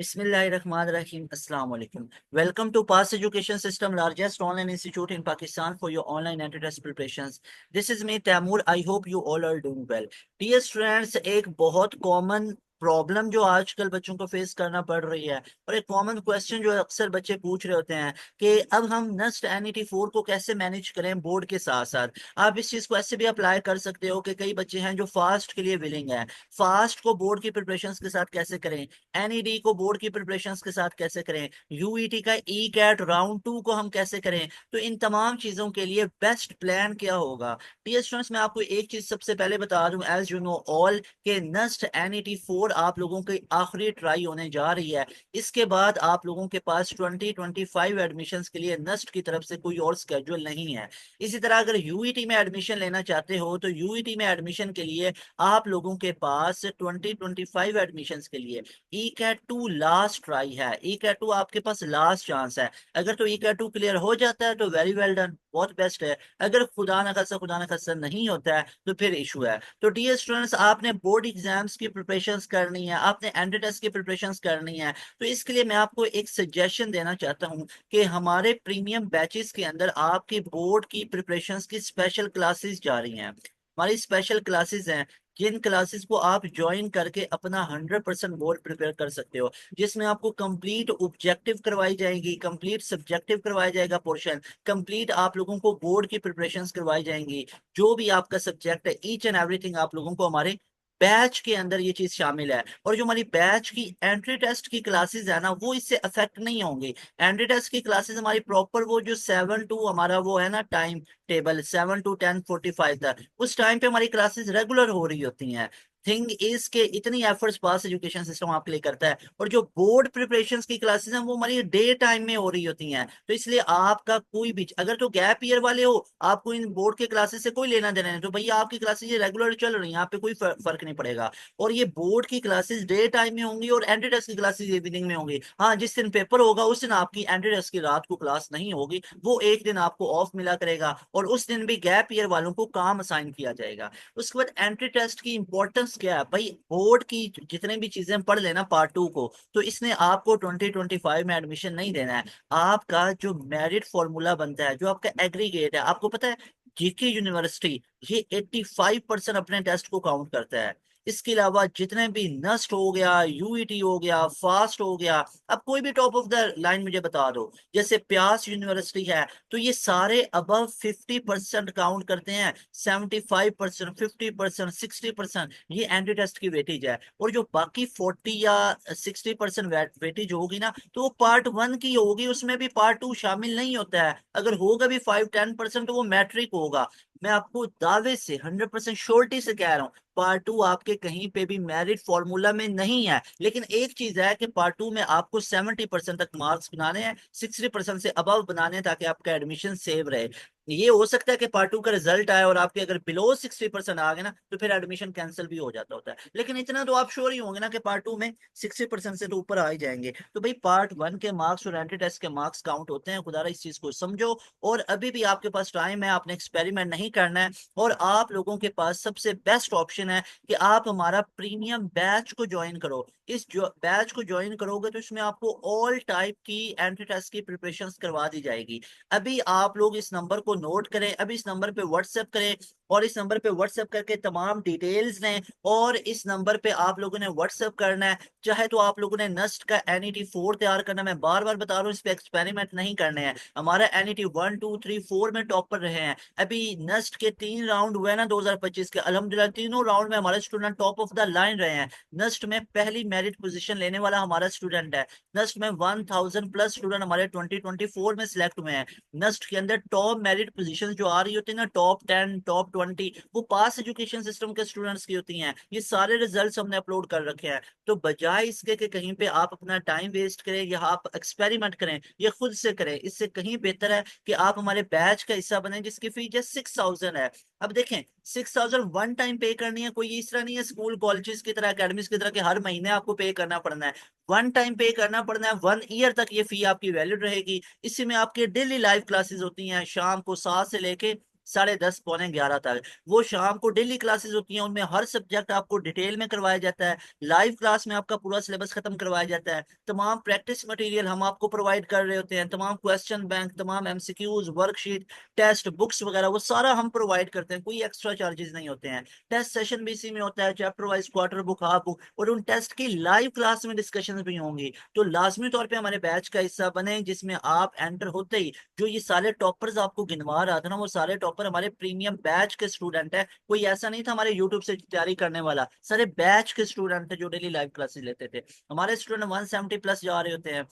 Bismillahirrahmanirrahim. Assalamu alaikum. Welcome to Pass Education System, largest online institute in Pakistan for your online entry test preparations. This is me, Taimur. I hope you all are doing well. Dear students, एक बहुत common problem जो आजकल बच्चों को face करना पड़ रही है और एक कॉमन क्वेश्चन जो अक्सर बच्चे पूछ रहे होते हैं कि अब हम नेक्स्ट NET 4 को कैसे मैनेज करें बोर्ड के साथ साथ। आप इस चीज को ऐसे भी अप्लाई कर सकते हो कि कई बच्चे हैं जो फास्ट के लिए विलिंग है, फास्ट को बोर्ड की प्रिपरेशंस के साथ कैसे करें, NED को बोर्ड की प्रिपरेशंस के साथ कैसे करें, UET का E-CAT राउंड 2 को हम कैसे करें। तो इन तमाम चीजों के लिए बेस्ट प्लान क्या होगा। डियर स्टूडेंट्स, मैं आपको एक चीज सबसे पहले बता दूं, एज यू नो ऑल के नेक्स्ट NET 4 आप लोगों की आखिरी ट्राई होने जा रही है। इसके बाद आप लोगों के पास 2025 एडमिशंस के लिए नेक्स्ट की तरफ से कोई और स्केड्यूल नहीं है। इसी तरह अगर UET में एडमिशन लेना चाहते हो तो UET में एडमिशन के लिए आप लोगों के पास 2025 एडमिशंस के लिए E-CAT 2 लास्ट ट्राई है। E-CAT 2 आपके पास लास्ट चांस है। अगर तो E-CAT 2 क्लियर हो जाता है तो वेरी वेल डन, बहुत बेस्ट है। अगर खुदा ना खास्ता नहीं होता है तो फिर इशू है। तो डियर स्टूडेंट्स, आपने बोर्ड एग्जाम्स की प्रिपरेशंस करनी है, आपने एंट्री टेस्ट की प्रिपरेशंस करनी है। तो इसके लिए मैं आपको एक सजेशन देना चाहता हूँ कि हमारे प्रीमियम बैचेस के अंदर आपकी बोर्ड की प्रिपरेशंस की स्पेशल क्लासेस जा रही हैं। हमारी स्पेशल क्लासेस हैं जिन क्लासेस को आप ज्वाइन करके अपना 100% बोर्ड प्रिपेयर कर सकते हो, जिसमें आपको कंप्लीट ऑब्जेक्टिव करवाई जाएगी, कंप्लीट सब्जेक्टिव करवाया जाएगा पोर्शन, कंप्लीट आप लोगों को बोर्ड की प्रिपरेशंस करवाई जाएंगी। जो भी आपका सब्जेक्ट है, ईच एंड एवरीथिंग आप लोगों को हमारे बैच के अंदर ये चीज शामिल है। और जो हमारी बैच की एंट्री टेस्ट की क्लासेस है ना, वो इससे अफेक्ट नहीं होंगी। एंट्री टेस्ट की क्लासेस हमारी प्रॉपर वो जो 7 to हमारा वो है ना टाइम टेबल, 7 to 10:45 तक, उस टाइम पे हमारी क्लासेस रेगुलर हो रही होती हैं। थिंग इज के इतनी एफर्ट्स पास एजुकेशन सिस्टम आपके लिए करता है। और जो बोर्ड प्रिपरेशंस की क्लासेस हैं वो हमारी डे टाइम में हो रही होती हैं। तो इसलिए आपका कोई भी, अगर तो गैप ईयर वाले हो, आपको इन बोर्ड के क्लासेस से कोई लेना देना नहीं, तो भैया आपकी क्लासेस ये रेगुलर चल रही हैं, यहाँ पे कोई फर्क नहीं पड़ेगा। और ये बोर्ड की क्लासेस डे टाइम में होंगी और एंट्री टेस्ट की क्लासेस इवनिंग में होंगी। हाँ, जिस दिन पेपर होगा उस दिन आपकी एंट्री टेस्ट की रात को क्लास नहीं होगी, वो एक दिन आपको ऑफ मिला करेगा और उस दिन भी गैप ईयर वालों को काम असाइन किया जाएगा। उसके बाद एंट्री टेस्ट की इंपॉर्टेंस क्या है भाई, बोर्ड की जितने भी चीजें पढ़ लेना पार्ट 2 को, तो इसने आपको 2025 में एडमिशन नहीं देना है। आपका जो मेरिट फॉर्मूला बनता है, जो आपका एग्रीगेट है, आपको पता है GK यूनिवर्सिटी ये 85% अपने टेस्ट को काउंट करता है। इसके अलावा जितने भी नस्ट हो गया, UET हो गया, फास्ट हो गया, अब कोई भी टॉप ऑफ द लाइन मुझे बता दो, जैसे प्यास यूनिवर्सिटी है, तो ये सारे अबव 50% काउंट करते हैं। 75%, 50%, 60% ये एंट्री टेस्ट की वेटेज है। और जो बाकी 40 या 60% वेटेज होगी ना, तो वो पार्ट 1 की होगी, उसमें भी पार्ट 2 शामिल नहीं होता है। अगर होगा भी 5-10% तो वो मैट्रिक होगा। मैं आपको दावे से 100% श्योरिटी से कह रहा हूँ, पार्ट 2 आपके कहीं पे भी मेरिट फॉर्मूला में नहीं है। लेकिन एक चीज है कि पार्ट 2 में आपको 70% तक मार्क्स बनाने हैं, 60% से अबव बनाने हैं, ताकि आपका एडमिशन सेव रहे। ये हो सकता है कि पार्ट 2 का रिजल्ट आए और आपके अगर बिलो 60% आ गए ना, तो फिर एडमिशन कैंसिल भी हो जाता होता है। लेकिन इतना तो आप श्योर ही होंगे ना कि पार्ट 2 में 60% से तो ऊपर आ ही जाएंगे। तो भाई पार्ट 1 के मार्क्स और एंट्री टेस्ट के मार्क्स काउंट होते हैं, खुदारा इस चीज को समझो। और अभी भी आपके पास टाइम है, आपने एक्सपेरिमेंट नहीं करना है। और आप लोगों के पास सबसे बेस्ट ऑप्शन है कि आप हमारा प्रीमियम बैच को ज्वाइन करो। इस बैच को ज्वाइन करोगे तो इसमें आपको ऑल टाइप की एंट्री टेस्ट की प्रिपरेशंस करवा दी जाएगी। अभी आप लोग इस नंबर को नोट करें, अभी इस नंबर पे व्हाट्सएप करें, और इस नंबर पे व्हाट्सएप करके तमाम डिटेल्स लें। और इस नंबर पे आप लोगों ने व्हाट्सएप करना है। चाहे तो आप लोगों ने नस्ट का NET 4 तैयार करना, मैं बार बार बता रहा हूँ, इस पे एक्सपेरिमेंट नहीं करने हैं। हमारा NET 1, 2, 3, 4 में टॉपर रहे हैं। अभी नस्ट के 3 राउंड हुए ना 2025 के, अल्हम्दुलिल्लाह तीनों राउंड में हमारे student top of the line रहे हैं। नस्ट में पहली मेरिट पोजीशन लेने वाला हमारा स्टूडेंट है। नस्ट में 1000+ स्टूडेंट हमारे 2024 में सिलेक्ट हुए हैं। नस्ट के अंदर टॉप मेरिट पोजीशन जो आ रही होती है ना, टॉप 10, टॉप 20, वो पास एजुकेशन सिस्टम के स्टूडेंट्स की होती हैं। ये सारे रिजल्ट्स हमने अपलोड कर रखे हैं। तो बजाय इसके कि कहीं पे आप अपना टाइम वेस्ट करें या आप एक्सपेरिमेंट करें, ये खुद से करें, इससे कहीं बेहतर है कि आप हमारे बैच का हिस्सा बने, जिसकी फीस जस्ट 6000 है। अब देखें, 6000 वन टाइम पे करनी है, कोई इस तरह नहीं है स्कूल कॉलेजेस की तरह, अकेडमीज की तरह कि हर महीने आपको पे करना पड़ना है। वन टाइम पे करना पड़ना है, 1 ईयर तक ये फी आपकी वैलिड रहेगी। इसी में आपकी डेली लाइव क्लासेस होती हैं, शाम को 7 से लेके 10:30 पौने 11 तक। वो शाम को डेली क्लासेस होती हैं, उनमें हर सब्जेक्ट आपको डिटेल में करवाया जाता है। लाइव क्लास में आपका पूरा सिलेबस खत्म करवाया जाता है। तमाम प्रैक्टिस मटेरियल हम आपको प्रोवाइड कर रहे होते हैं, तमाम क्वेश्चन बैंक, तमाम एमसीक्यूज, वर्कशीट, टेस्ट बुक्स वगैरह वो सारा हम प्रोवाइड करते हैं, कोई एक्स्ट्रा चार्जेस नहीं होते हैं। टेस्ट सेशन भी इसी में होता है, chapter wise, quarter book, half book, और उन टेस्ट की लाइव क्लास में डिस्कशन भी होंगी। तो लाजमी तौर पे हमारे बैच का हिस्सा बने, जिसमें आप एंटर होते ही जो ये सारे टॉपर्स आपको गिनवा रहा था ना, वो सारे टॉपर हमारे प्रीमियम बैच के स्टूडेंट है। कोई ऐसा नहीं था हमारे यूट्यूब से तैयारी करने वाला, सारे बैच के स्टूडेंट थे जो डेली लाइव क्लासेस लेते थे। हमारे स्टूडेंट 170 प्लस जा रहे होते हैं।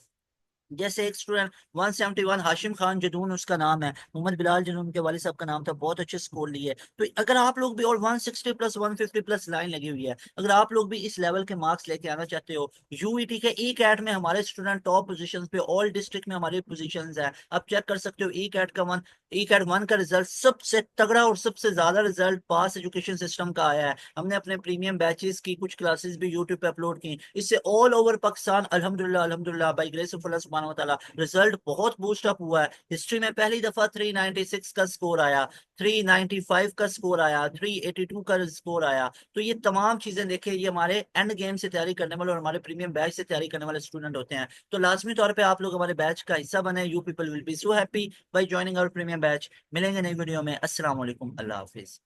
जैसे एक स्टूडेंट 171, हाशिम खान जदून उसका नाम है, मोहम्मद बिलाल जदून उनके वालिद साहब का नाम था, बहुत अच्छे स्कोर लिए। तो अगर आप लोग भी, और 160 प्लस 150 प्लस लाइन लगी हुई है, अगर आप लोग भी इस लेवल के मार्क्स लेके आना चाहते हो, यूईटी के ई कैट में हमारे स्टूडेंट टॉप पोजीशंस पे, ऑल डिस्ट्रिक्ट में हमारी पोजीशंस है। आप चेक कर सकते हो, ई कैट वन का रिजल्ट सबसे तगड़ा और सबसे ज्यादा रिजल्ट पास एजुकेशन सिस्टम का आया है। हमने अपने प्रीमियम बैचेस की कुछ क्लासेस भी यूट्यूब पे अपलोड की, इससे ऑल ओवर पाकिस्तान अल्हम्दुलिल्लाह अल्हम्दुलिल्लाह बाय ग्रेस ऑफ अल्लाह सुब्हानहू व तआला रिजल्ट बहुत बूस्ट अप हुआ है। हिस्ट्री में पहली दफा 396 का स्कोर आया, 395 का स्कोर आया, 382 का स्कोर आया। तो ये तमाम चीजें देखें, ये हमारे एंड गेम से तैयारी करने वाले और हमारे प्रीमियम बैच से तैयारी करने वाले स्टूडेंट होते हैं। तो लाजमी तौर पे आप लोग हमारे बैच का हिस्सा बने। You people will be so happy by joining our premium batch. मिलेंगे नई वीडियो में। अस्सलाम वालेकुम, अल्लाह हाफिज।